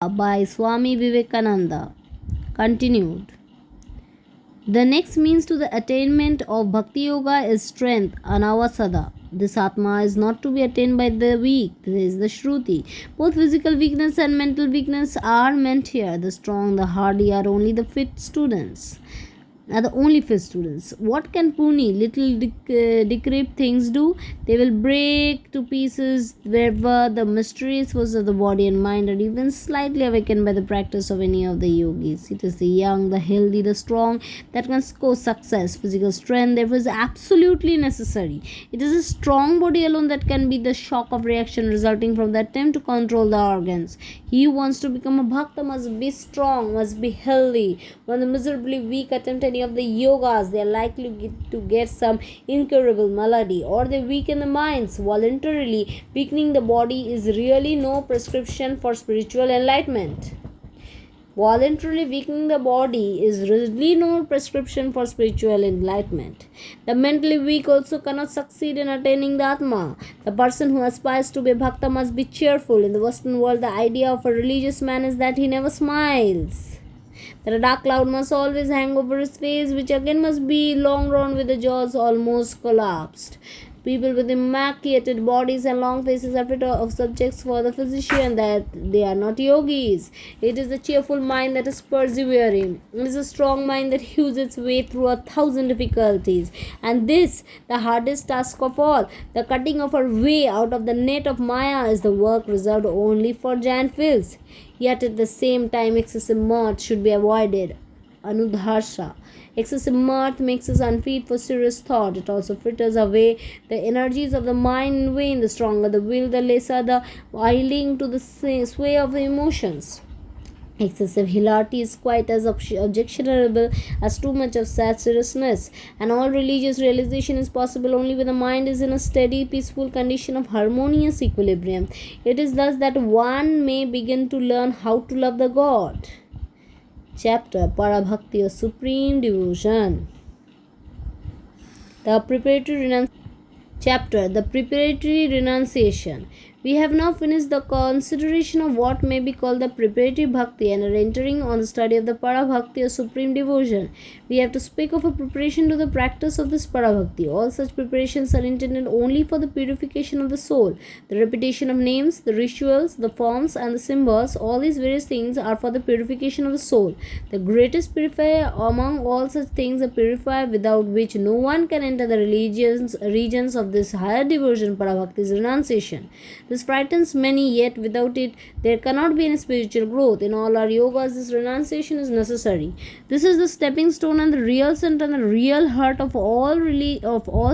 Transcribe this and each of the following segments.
by Swami Vivekananda. Continued. The next means to the attainment of Bhakti Yoga is strength, anavasada. This Atma is not to be attained by the weak. This is the Shruti. Both physical weakness and mental weakness are meant here. The strong, the hardy are only the fit students. Are the only fit students. What can puny, little decrepit things do? They will break to pieces wherever the mysterious forces of the body and mind are even slightly awakened by the practice of any of the yogis. It is the young, the healthy, the strong that can score success. Physical strength, therefore, is absolutely necessary. It is a strong body alone that can be the shock of reaction resulting from the attempt to control the organs. He who wants to become a bhakta must be strong, must be healthy. When the miserably weak attempt any of the yogas, they are likely to get some incurable malady, or they weaken the minds voluntarily. Weakening the body is really no prescription for spiritual enlightenment. Voluntarily weakening the body is really no prescription for spiritual enlightenment. The mentally weak also cannot succeed in attaining the Atma. The person who aspires to be a bhakta must be cheerful. In the Western world, the idea of a religious man is that he never smiles, that a dark cloud must always hang over his face, which again must be long drawn with the jaws almost collapsed. People with emaciated bodies and long faces are fit of subjects for the physician, that they are not yogis. It is the cheerful mind that is persevering. It is a strong mind that hews its way through 1,000 difficulties. And this, the hardest task of all, the cutting of our way out of the net of Maya, is the work reserved only for giant wills. Yet at the same time, excessive mirth should be avoided. Anudharsha. Excessive mirth makes us unfit for serious thought. It also fritters away the energies of the mind in vain. The stronger the will, the lesser the yielding to the sway of the emotions. Excessive hilarity is quite as objectionable as too much of sad seriousness, and all religious realization is possible only when the mind is in a steady, peaceful condition of harmonious equilibrium. It is thus that one may begin to learn how to love the God. Chapter Parabhakti or Supreme Devotion. The Preparatory Chapter The Preparatory Renunciation. We have now finished the consideration of what may be called the preparatory bhakti and are entering on the study of the parabhakti or supreme devotion. We have to speak of a preparation to the practice of this parabhakti. All such preparations are intended only for the purification of the soul. The repetition of names, the rituals, the forms and the symbols, all these various things are for the purification of the soul. The greatest purifier among all such things, a purifier without which no one can enter the regions of this higher devotion, parabhakti, is renunciation. This frightens many, yet without it there cannot be any spiritual growth. In all our yogas, this renunciation is necessary. This is the stepping stone and the real center and the real heart of all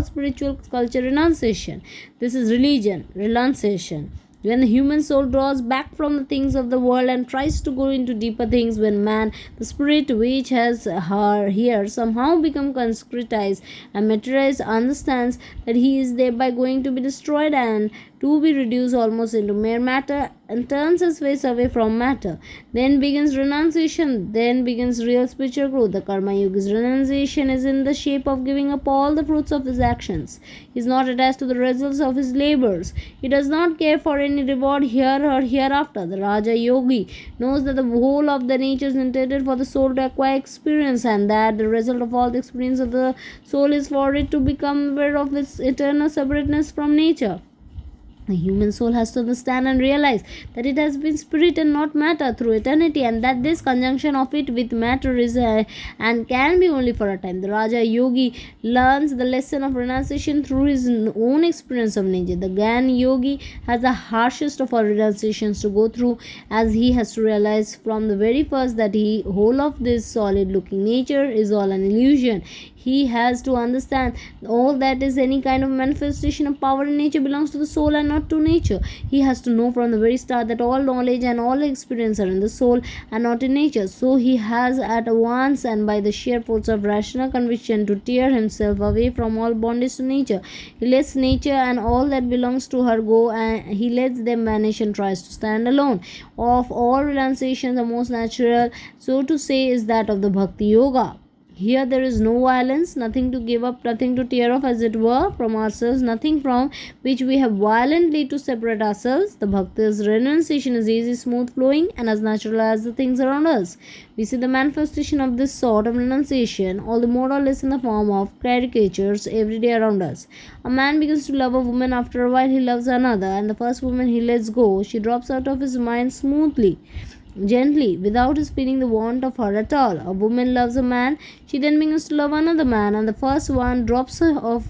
spiritual culture, renunciation. This is religion, renunciation. When the human soul draws back from the things of the world and tries to go into deeper things, when man, the spirit which has here somehow become concretized and materialized, understands that he is thereby going to be destroyed and to be reduced almost into mere matter, and turns his face away from matter, then begins renunciation, then begins real spiritual growth. The Karma Yogi's renunciation is in the shape of giving up all the fruits of his actions. He is not attached to the results of his labors. He does not care for any reward here or hereafter. The Raja Yogi knows that the whole of the nature is intended for the soul to acquire experience, and that the result of all the experience of the soul is for it to become aware of its eternal separateness from nature. The human soul has to understand and realize that it has been spirit and not matter through eternity, and that this conjunction of it with matter is and can be only for a time. The Raja Yogi learns the lesson of renunciation through his own experience of nature. The Gyan Yogi has the harshest of all renunciations to go through, as he has to realize from the very first that the whole of this solid looking nature is all an illusion. He has to understand all that is any kind of manifestation of power in nature belongs to the soul and not to nature. He has to know from the very start that all knowledge and all experience are in the soul and not in nature. So he has at once and by the sheer force of rational conviction to tear himself away from all bondage to nature. He lets nature and all that belongs to her go, and he lets them vanish and tries to stand alone. Of all renunciations, the most natural, so to say, is that of the Bhakti Yoga. Here there is no violence, nothing to give up, nothing to tear off as it were from ourselves, nothing from which we have violently to separate ourselves. The Bhakti's renunciation is easy, smooth flowing, and as natural as the things around us. We see the manifestation of this sort of renunciation all the more or less in the form of caricatures every day around us. A man begins to love a woman, after a while he loves another, and the first woman he lets go, she drops out of his mind smoothly, gently, without his feeling the want of her at all. A woman loves a man, she then begins to love another man, and the first one drops her off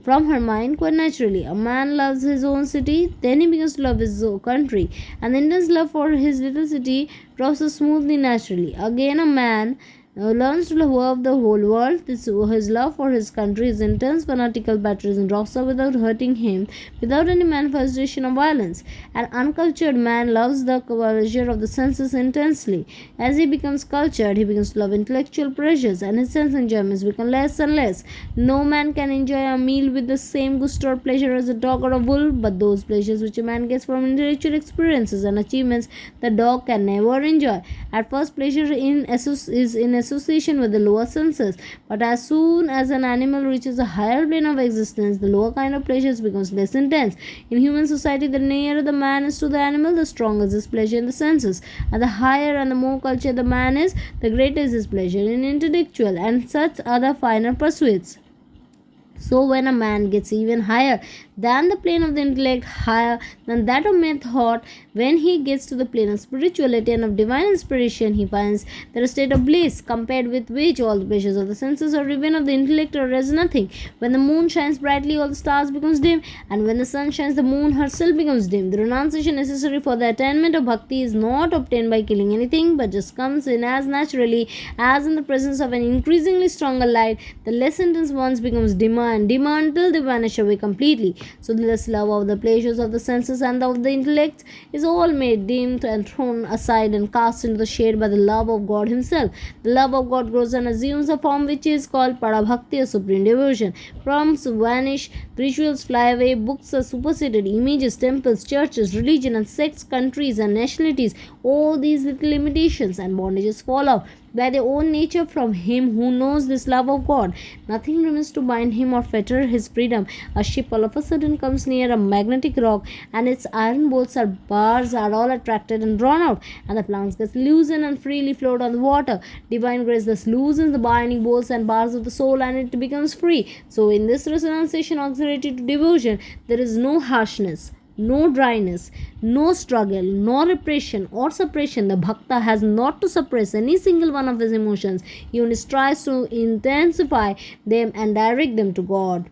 from her mind quite naturally. A man loves his own city, then he begins to love his own country, and the intense love for his little city drops her smoothly, naturally. Again, a man learns to love the whole world. His love for his country, his intense fanatical patriotism drops off without hurting him, without any manifestation of violence. An uncultured man loves the pleasure of the senses intensely. As he becomes cultured, he begins to love intellectual pleasures, and his sense enjoyments become less and less. No man can enjoy a meal with the same gusto or pleasure as a dog or a bull, but those pleasures which a man gets from intellectual experiences and achievements, the dog can never enjoy. At first, pleasure is in association with the lower senses, but as soon as an animal reaches a higher plane of existence, the lower kind of pleasures becomes less intense. In human society, the nearer the man is to the animal, the stronger is his pleasure in the senses, and the higher and the more cultured the man is, the greater is his pleasure in intellectual and such other finer pursuits. So when a man gets even higher than the plane of the intellect, higher than that of mere thought, when he gets to the plane of spirituality and of divine inspiration, he finds that a state of bliss compared with which all the pleasures of the senses or even of the intellect are as nothing. When the moon shines brightly, all the stars becomes dim, and when the sun shines, the moon herself becomes dim. The renunciation necessary for the attainment of bhakti is not obtained by killing anything, but just comes in as naturally as in the presence of an increasingly stronger light. The less intense ones becomes dimmer and dimmer until they vanish away completely. So the less love of the pleasures of the senses and of the intellect is all made dimmed and thrown aside and cast into the shade by the love of God himself. The love of God grows and assumes a form which is called Parabhakti or supreme devotion. Forms vanish, rituals fly away, books are superseded, images, temples, churches, religion and sects, countries and nationalities, all these little limitations and bondages fall off by their own nature from him who knows this love of God. Nothing remains to bind him or fetter his freedom. A ship all of a sudden comes near a magnetic rock, and its iron bolts or bars are all attracted and drawn out, and the planks get loosened and freely float on the water. Divine grace thus loosens the binding bolts and bars of the soul, and it becomes free. So in this renunciation auxiliary to devotion, there is no harshness, no dryness, no struggle, no repression or suppression. The bhakta has not to suppress any single one of his emotions. He only strives to intensify them and direct them to God.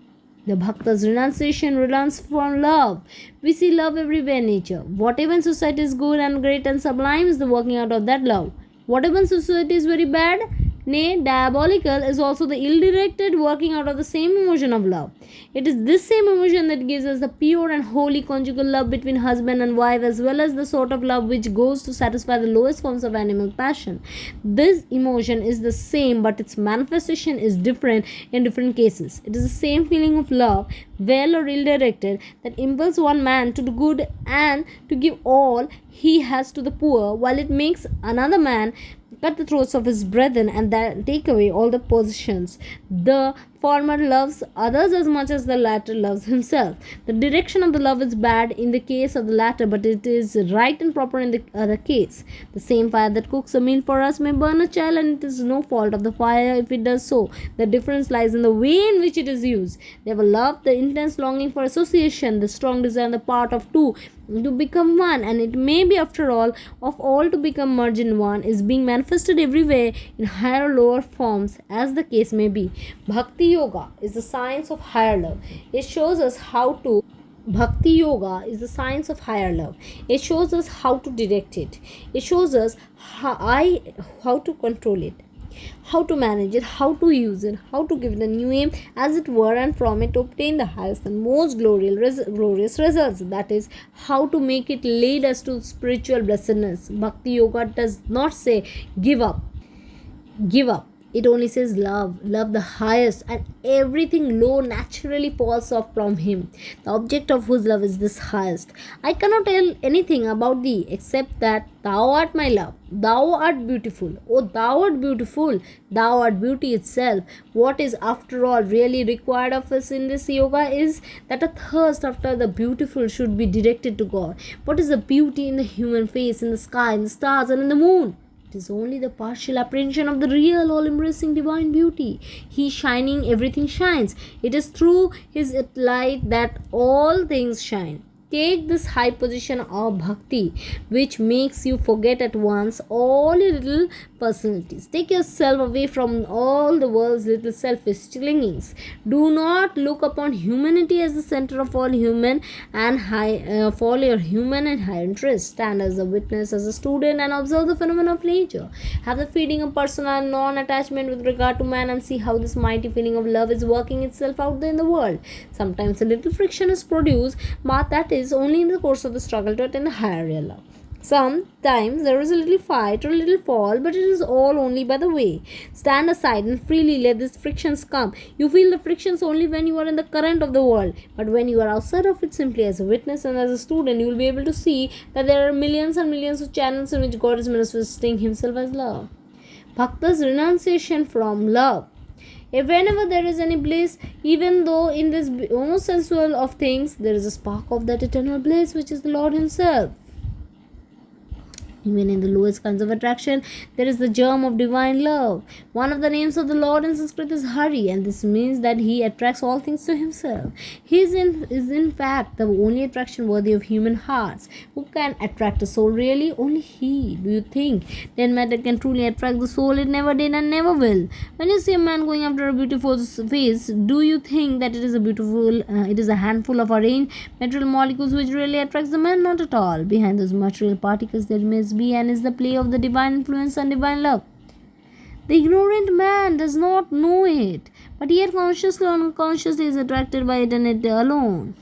The bhakta's renunciation runs from love. We see love everywhere in nature. Whatever in society is good and great and sublime is the working out of that love. Whatever in society is very bad, nay, diabolical, is also the ill-directed working out of the same emotion of love. It is this same emotion that gives us the pure and holy conjugal love between husband and wife, as well as the sort of love which goes to satisfy the lowest forms of animal passion. This emotion is the same, but its manifestation is different in different cases. It is the same feeling of love, well or ill-directed, that impels one man to do good and to give all he has to the poor, while it makes another man cut the throats of his brethren and then take away all the possessions. The former loves others as much as the latter loves himself. The direction of the love is bad in the case of the latter, but it is right and proper in the other case. The same fire that cooks a meal for us may burn a child, and it is no fault of the fire if it does so. The difference lies in the way in which it is used. They have a love, the intense longing for association, the strong desire on the part of two to become one, and it may be after all of all to become merged in one, is being manifested everywhere in higher or lower forms as the case may be. Bhakti yoga is the science of higher love. It shows us how to Bhakti yoga is the science of higher love. It shows us how to direct it. It shows us how to control it, how to manage it, how to use it, how to give it a new aim, as it were, and from it to obtain the highest and most glorious results. That is, how to make it lead us to spiritual blessedness. Bhakti yoga does not say give up. It only says love, love the highest, and everything low naturally falls off from him. The object of whose love is this highest. I cannot tell anything about thee except that thou art my love. Thou art beautiful. Oh, thou art beautiful. Thou art beauty itself. What is after all really required of us in this yoga is that a thirst after the beautiful should be directed to God. What is the beauty in the human face, in the sky, in the stars, and in the moon? It is only the partial apprehension of the real, all-embracing divine beauty. He shining, everything shines. It is through his light that all things shine. Take this high position of bhakti, which makes you forget at once all your little personalities. Take yourself away from all the world's little selfish clingings. Do not look upon humanity as the center of all human and follow your human and high interest. Stand as a witness, as a student, and observe the phenomena of nature. Have the feeling of personal non-attachment with regard to man, and see how this mighty feeling of love is working itself out there in the world. Sometimes a little friction is produced, but that is only in the course of the struggle to attain a higher real love. Sometimes there is a little fight or a little fall, but it is all only by the way. Stand aside and freely let these frictions come. You feel the frictions only when you are in the current of the world, but when you are outside of it, simply as a witness and as a student, you will be able to see that there are millions and millions of channels in which God is manifesting himself as love. Bhakta's renunciation from love. If whenever there is any bliss, even though in this most sensual of things, there is a spark of that eternal bliss which is the Lord himself. Even in the lowest kinds of attraction, there is the germ of divine love. One of the names of the Lord in Sanskrit is Hari, and this means that he attracts all things to himself. He is in fact the only attraction worthy of human hearts. Who can attract a soul really? Only he. Do you think that matter can truly attract the soul? It never did and never will. When you see a man going after a beautiful face, do you think that it is a handful of arranged material molecules which really attracts the man? Not at all. Behind those material particles there may be and is the play of the divine influence and divine love. The ignorant man does not know it, but yet consciously or unconsciously is attracted by it and it alone.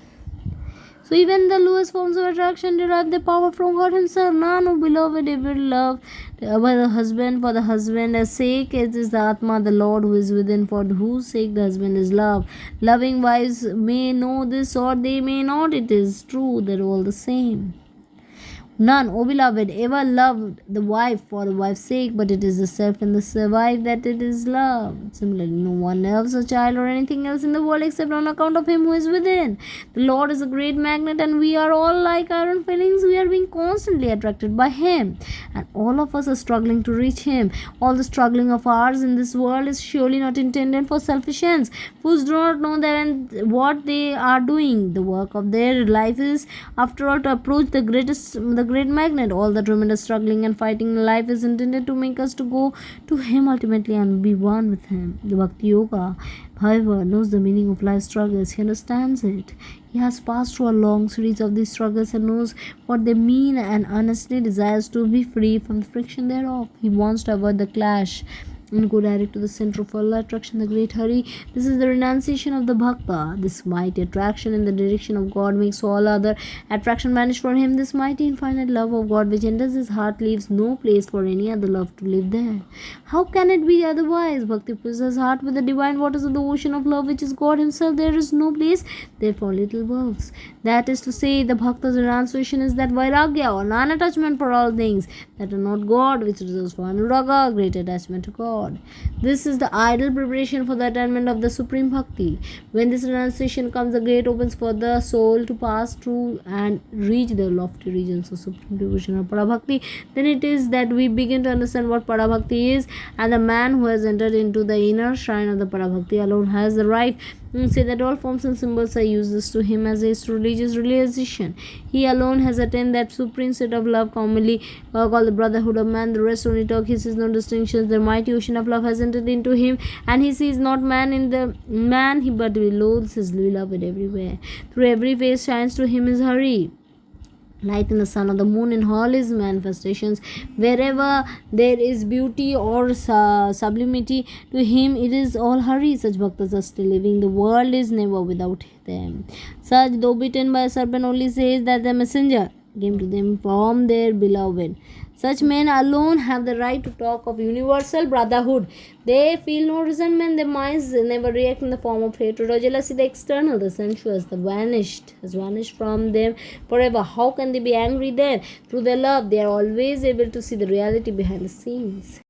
So even the lowest forms of attraction derive their power from God himself. None who beloved ever loved by the husband for the husband's sake. It is the Atma, the Lord who is within, for whose sake the husband is loved. Loving wives may know this or they may not. It is true, they're all the same. None, O beloved, ever loved the wife for the wife's sake, but it is the self in the wife that it is loved. Similarly, no one loves a child or anything else in the world except on account of him who is within. The Lord is a great magnet, and we are all like iron filings. We are being constantly attracted by him, and all of us are struggling to reach him. All the struggling of ours in this world is surely not intended for selfish ends. Fools do not know that and what they are doing. The work of their life is, after all, to approach the great magnet. All the tremendous struggling and fighting in life is intended to make us to go to him ultimately and be one with him. The Bhakti Yoga, however, knows the meaning of life's struggles. He understands it. He has passed through a long series of these struggles and knows what they mean and earnestly desires to be free from the friction thereof. He wants to avoid the clash and go direct to the center of all attraction, the great Hari. This is the renunciation of the Bhakta. This mighty attraction in the direction of God makes all other attraction vanish for him. This mighty infinite love of God which enters his heart leaves no place for any other love to live there. How can it be otherwise? Bhakti fills his heart with the divine waters of the ocean of love which is God himself. There is no place therefore little works. That is to say, the Bhakta's renunciation is that vairagya or non-attachment for all things that are not God, which results for anuraga, great attachment to God. This is the ideal preparation for the attainment of the supreme bhakti. When this renunciation comes, the gate opens for the soul to pass through and reach the lofty regions of supreme devotion or parabhakti. Then it is that we begin to understand what parabhakti is, and the man who has entered into the inner shrine of the parabhakti alone has the right say that all forms and symbols are useless to him as a religious realization. He alone has attained that supreme state of love commonly called the brotherhood of man. The rest only talk, he sees no distinctions. The mighty ocean of love has entered into him, and he sees not man in the man, but he loathes his beloved everywhere. Through every face shines to him his Hari. Light in the sun or the moon in all his manifestations. Wherever there is beauty or sublimity, to him it is all Hari. Such bhaktas are still living. The world is never without them. Such, though bitten by a serpent, only says that the messenger came to them from their beloved. Such men alone have the right to talk of universal brotherhood. They feel no resentment, their minds never react in the form of hatred or jealousy. The external, the sensuous, the vanished, has vanished from them forever. How can they be angry then? Through their love, they are always able to see the reality behind the scenes.